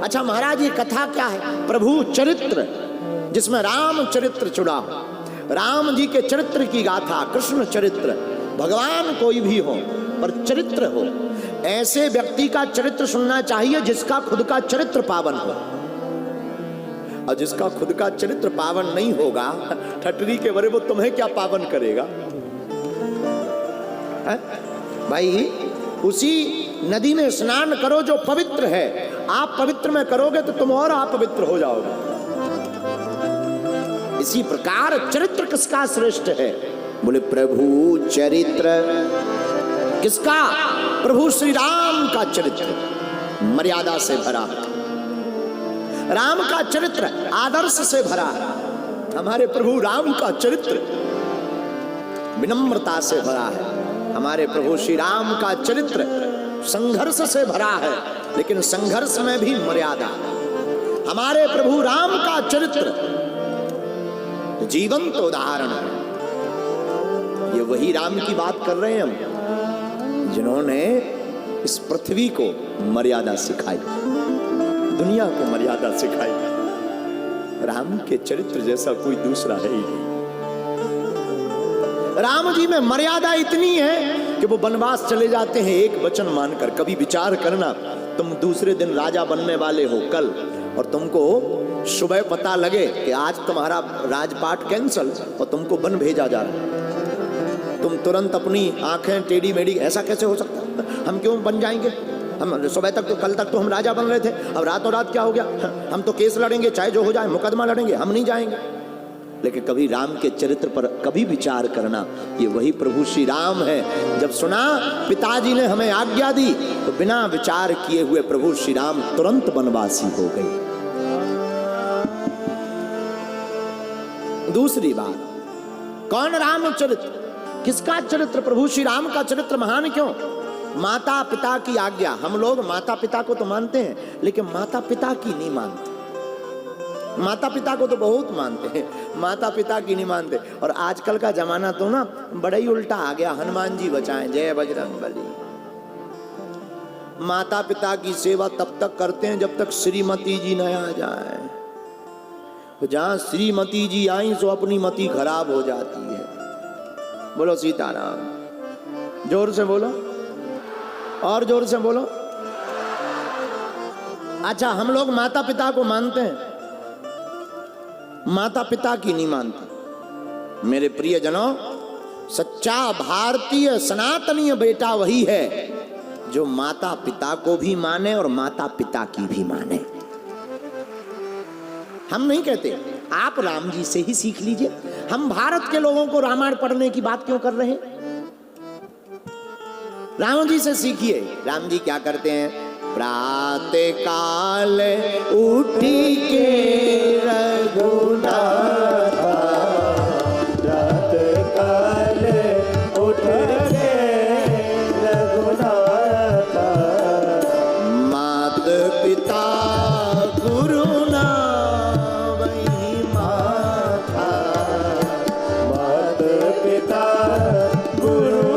अच्छा महाराज ये कथा क्या है? प्रभु चरित्र जिसमें राम चरित्र जुड़ा हो, राम जी के चरित्र की गाथा, कृष्ण चरित्र। भगवान कोई भी हो पर चरित्र हो, ऐसे व्यक्ति का चरित्र सुनना चाहिए जिसका खुद का चरित्र पावन हो। और जिसका खुद का चरित्र पावन नहीं होगा, ठटरी के बरे वो तुम्हें क्या पावन करेगा? है? भाई उसी नदी में स्नान करो जो पवित्र है, आप पवित्र में करोगे तो तुम और अपवित्र हो जाओगे। इसी प्रकार चरित्र किसका श्रेष्ठ है? बोले प्रभु चरित्र किसका? प्रभु श्री राम का चरित्र मर्यादा से भरा, राम का चरित्र आदर्श से भरा है। हमारे प्रभु राम का चरित्र विनम्रता से भरा है। हमारे प्रभु श्री राम का चरित्र संघर्ष से भरा है, लेकिन संघर्ष में भी मर्यादा। हमारे प्रभु राम का चरित्र जीवंत उदाहरण है। ये वही राम की बात कर रहे हैं हम, जिन्होंने इस पृथ्वी को मर्यादा सिखाई, दुनिया को मर्यादा सिखाई। राम के चरित्र जैसा कोई दूसरा है ही नहीं। राम जी में मर्यादा इतनी है कि वो वनवास चले जाते हैं एक वचन मानकर। कभी विचार करना, तुम दूसरे दिन राजा बनने वाले हो कल, और तुमको सुबह पता लगे कि आज तुम्हारा राजपाट कैंसल और तुमको वन भेजा जा रहा है, तुम तुरंत अपनी आंखें टेढ़ी मेढ़ी, ऐसा कैसे हो सकता है? हम क्यों बन जाएंगे? हम सुबह तक तो, कल तक तो हम राजा बन रहे थे, अब रातों रात क्या हो गया? हम तो केस लड़ेंगे, चाहे जो हो जाए, मुकदमा लड़ेंगे, हम नहीं जाएंगे। लेकिन कभी राम के चरित्र पर कभी विचार करना, ये वही प्रभु श्री राम है। जब सुना पिताजी ने हमें आज्ञा दी तो बिना विचार किए हुए प्रभु श्री राम तुरंत वनवासी हो गए। दूसरी बात, कौन राम चरित्र? किसका चरित्र? प्रभु श्री राम का चरित्र महान क्यों? माता पिता की आज्ञा। हम लोग माता पिता को तो मानते हैं, लेकिन माता पिता की नहीं मानते। माता पिता को तो बहुत मानते हैं, माता पिता की नहीं मानते। और आजकल का जमाना तो ना बड़ा ही उल्टा आ गया। हनुमान जी बचाएं, जय बजरंग बली। माता पिता की सेवा तब तक करते हैं जब तक श्रीमती जी न आ जाए। जहां श्रीमती जी आई तो अपनी मति खराब हो जाती है। बोलो सीताराम। जोर से बोलो, और जोर से बोलो। अच्छा, हम लोग माता पिता को मानते हैं, माता पिता की नहीं मानते। मेरे प्रियजनों, सच्चा भारतीय सनातनीय बेटा वही है जो माता पिता को भी माने और माता पिता की भी माने। हम नहीं कहते आप राम जी से ही सीख लीजिए। हम भारत के लोगों को रामायण पढ़ने की बात क्यों कर रहे हैं? राम जी से सीखिए। राम जी क्या करते हैं? प्रातः काल उठी के रघुनाथ, प्रातः काल उठ के रघुनाथ, मात पिता गुरु ना वही माता, मात पिता गुरु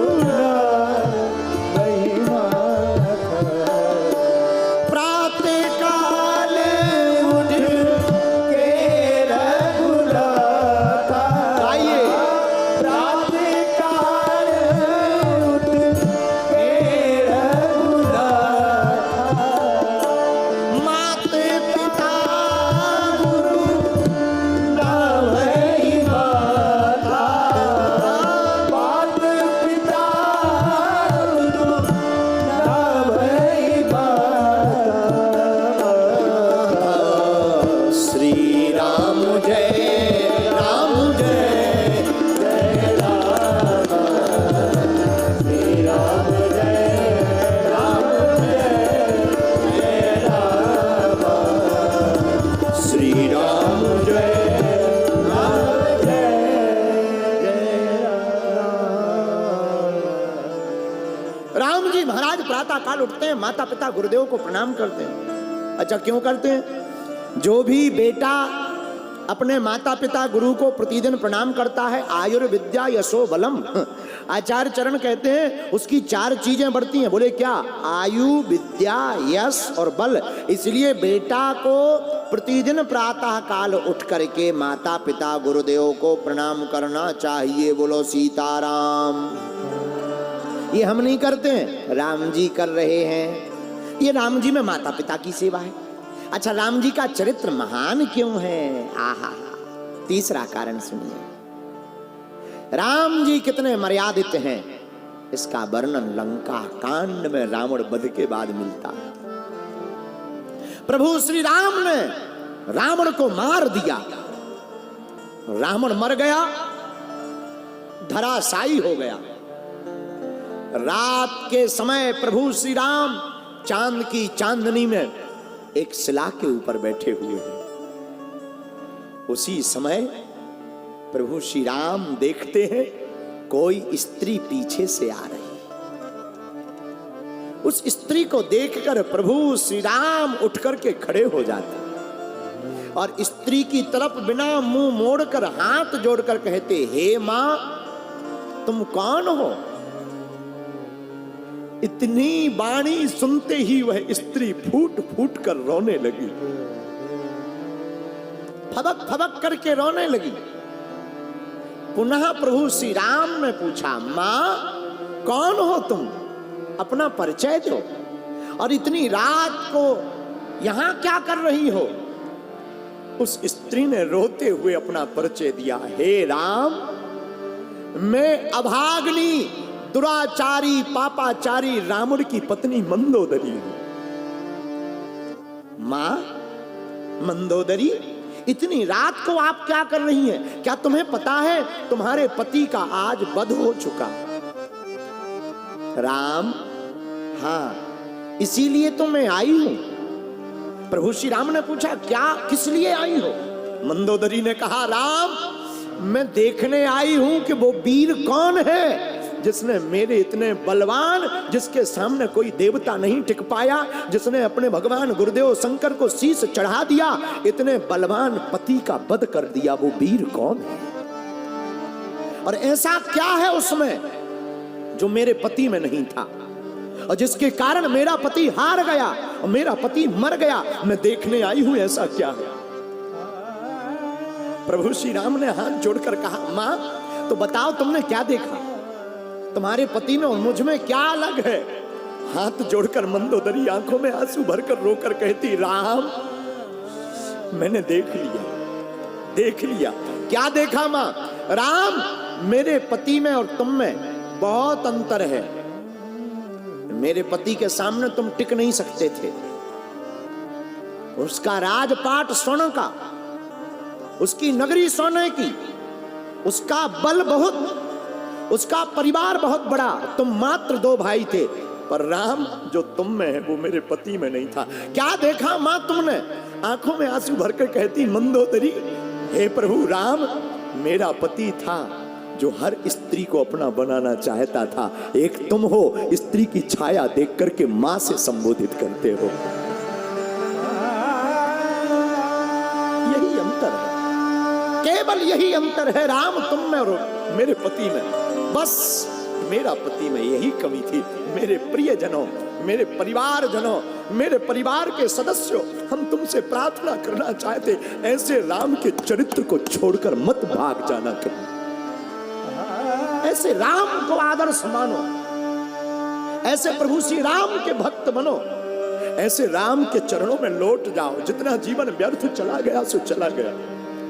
काल उठते हैं, माता पिता गुरुदेव को प्रणाम करते हैं। अच्छा, क्यों करते हैं? जो भी बेटा अपने माता पिता गुरु को प्रतिदिन प्रणाम करता है, आयुर्विद्या यशो बलम, आचार्य चरण कहते हैं उसकी 4 चीजें बढ़ती हैं। बोले क्या? आयु, विद्या, यश और बल। इसलिए बेटा को प्रतिदिन प्रातः काल उठ करके माता पिता गुरुदेव को प्रणाम करना चाहिए। बोलो सीताराम। ये हम नहीं करते हैं, राम जी कर रहे हैं। ये राम जी में माता पिता की सेवा है। अच्छा, राम जी का चरित्र महान क्यों है? आहा, तीसरा कारण सुनिए। राम जी कितने मर्यादित हैं, इसका वर्णन लंका कांड में रावण वध के बाद मिलता है। प्रभु श्री राम ने रावण को मार दिया, रावण मर गया, धराशायी हो गया। रात के समय प्रभु श्री राम चांद की चांदनी में एक शिला के ऊपर बैठे हुए हैं। उसी समय प्रभु श्री राम देखते हैं कोई स्त्री पीछे से आ रही। उस स्त्री को देखकर प्रभु श्री राम उठ करके खड़े हो जाते और स्त्री की तरफ बिना मुंह मोड़कर हाथ जोड़कर कहते, हे मां, तुम कौन हो? इतनी वाणी सुनते ही वह स्त्री फूट फूट कर रोने लगी, फबक फबक करके रोने लगी। पुनः प्रभु श्री राम ने पूछा, मां कौन हो तुम? अपना परिचय दो, और इतनी रात को यहां क्या कर रही हो? उस स्त्री ने रोते हुए अपना परिचय दिया, हे राम, मैं अभाग्नि दुराचारी पापाचारी रावण की पत्नी मंदोदरी हूं। मां मंदोदरी, इतनी रात को आप क्या कर रही हैं? क्या तुम्हें पता है तुम्हारे पति का आज वध हो चुका? राम, हाँ, इसीलिए तो मैं आई हूं। प्रभु श्री राम ने पूछा, क्या, किस लिए आई हो? मंदोदरी ने कहा, राम, मैं देखने आई हूं कि वो वीर कौन है जिसने मेरे इतने बलवान, जिसके सामने कोई देवता नहीं टिक पाया, जिसने अपने भगवान गुरुदेव शंकर को शीश चढ़ा दिया, इतने बलवान पति का वध कर दिया, वो वीर कौन है? और ऐसा क्या है उसमें जो मेरे पति में नहीं था, और जिसके कारण मेरा पति हार गया और मेरा पति मर गया? मैं देखने आई हूं, ऐसा क्या है? प्रभु श्री राम ने हाथ जोड़कर कहा, मां, तो बताओ तुमने क्या देखा? तुम्हारे पति में और मुझ में क्या अलग है? हाथ जोड़कर मंदोदरी आंखों में आंसू भरकर रोकर कहती, राम, मैंने देख लिया, देख लिया। क्या देखा मां? राम, मेरे पति में और तुम में बहुत अंतर है। मेरे पति के सामने तुम टिक नहीं सकते थे। उसका राजपाट सोने का, उसकी नगरी सोने की, उसका बल बहुत, उसका परिवार बहुत बड़ा। तुम मात्र 2 भाई थे, पर राम जो तुम में है वो मेरे पति में नहीं था। क्या देखा मां तुमने? आंखों में आंसू भरकर कहती मंदोदरी, हे प्रभु राम, मेरा पति था जो हर स्त्री को अपना बनाना चाहता था। एक तुम हो, स्त्री की छाया देख करके मां से संबोधित करते हो। यही अंतर है, केवल यही अंतर है राम तुम में और मेरे पति में। बस मेरा पति में यही कमी थी। मेरे प्रियजनों, मेरे परिवारजनों, मेरे परिवार के सदस्यों, हम तुमसे प्रार्थना करना चाहते, ऐसे राम के चरित्र को छोड़कर मत भाग जाना कहीं। ऐसे राम को आदर्श मानो, ऐसे प्रभु श्री राम के भक्त बनो, ऐसे राम के चरणों में लौट जाओ। जितना जीवन व्यर्थ चला गया सो चला गया,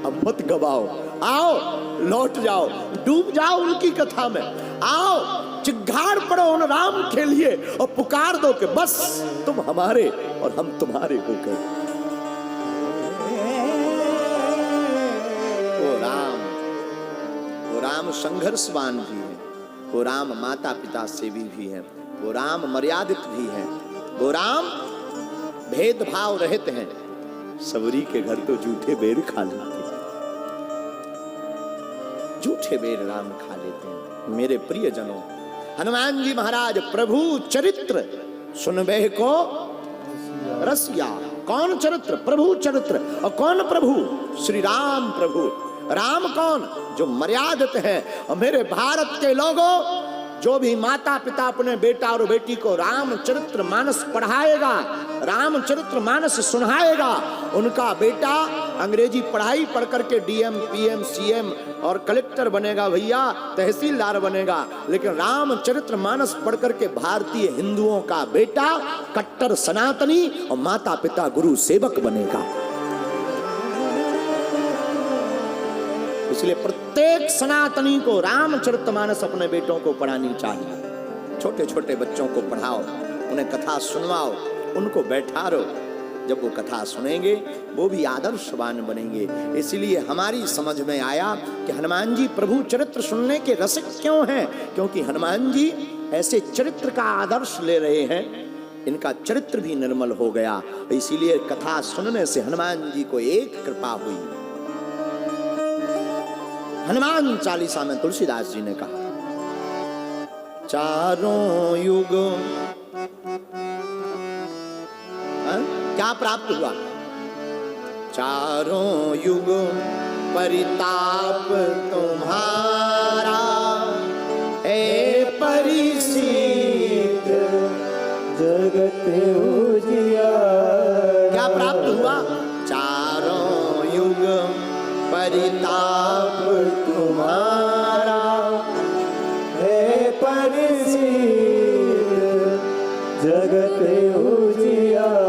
अब मत गवाओ। आओ, लौट जाओ, डूब जाओ उनकी कथा में। आओ, चिघाड़ पड़ो उन राम के लिए और पुकार दो कि बस तुम हमारे और हम तुम्हारे हो गए। वो राम संघर्षवान भी है, वो राम माता पिता सेवी भी है, वो राम मर्यादित भी है, वो राम भेदभाव रहित हैं। सबरी के घर तो झूठे बेर खा लेते, झूठे बेर राम खा लेते हैं। मेरे प्रियजनों, हनुमान जी महाराज प्रभु चरित्र सुनबे को रसिया। कौन चरित्र? प्रभु चरित्र। और कौन प्रभु? श्री राम प्रभु। राम कौन? जो मर्यादित है। और मेरे भारत के लोगों, जो भी माता पिता अपने बेटा और बेटी को रामचरित्र मानस पढ़ाएगा, रामचरित्र मानस सुनाएगा, उनका बेटा अंग्रेजी पढ़ाई पढ़ करके डीएम, पीएम, सीएम और कलेक्टर बनेगा भैया, तहसीलदार बनेगा, लेकिन रामचरित्र मानस पढ़ करके भारतीय हिंदुओं का बेटा कट्टर सनातनी और माता पिता गुरु सेवक बनेगा। इसलिए प्रत्येक सनातनी को रामचरितमानस अपने बेटों को पढ़ानी चाहिए। छोटे छोटे बच्चों को पढ़ाओ, उन्हें कथा सुनवाओ, उनको बैठारो। जब वो कथा सुनेंगे वो भी आदर्शवान बनेंगे। इसलिए हमारी समझ में आया कि हनुमान जी प्रभु चरित्र सुनने के रसिक क्यों हैं, क्योंकि हनुमान जी ऐसे चरित्र का आदर्श ले रहे हैं, इनका चरित्र भी निर्मल हो गया। इसीलिए कथा सुनने से हनुमान जी को एक कृपा हुई। हनुमान चालीसा में तुलसीदास जी ने कहा, चारों युग क्या प्राप्त हुआ? चारों युग परिताप तुम्हारा, हे परिसीद जगत उजियारा। क्या प्राप्त हुआ? चारों युग परिताप तुम्हारा, हे परिसीद जगत उजियारा।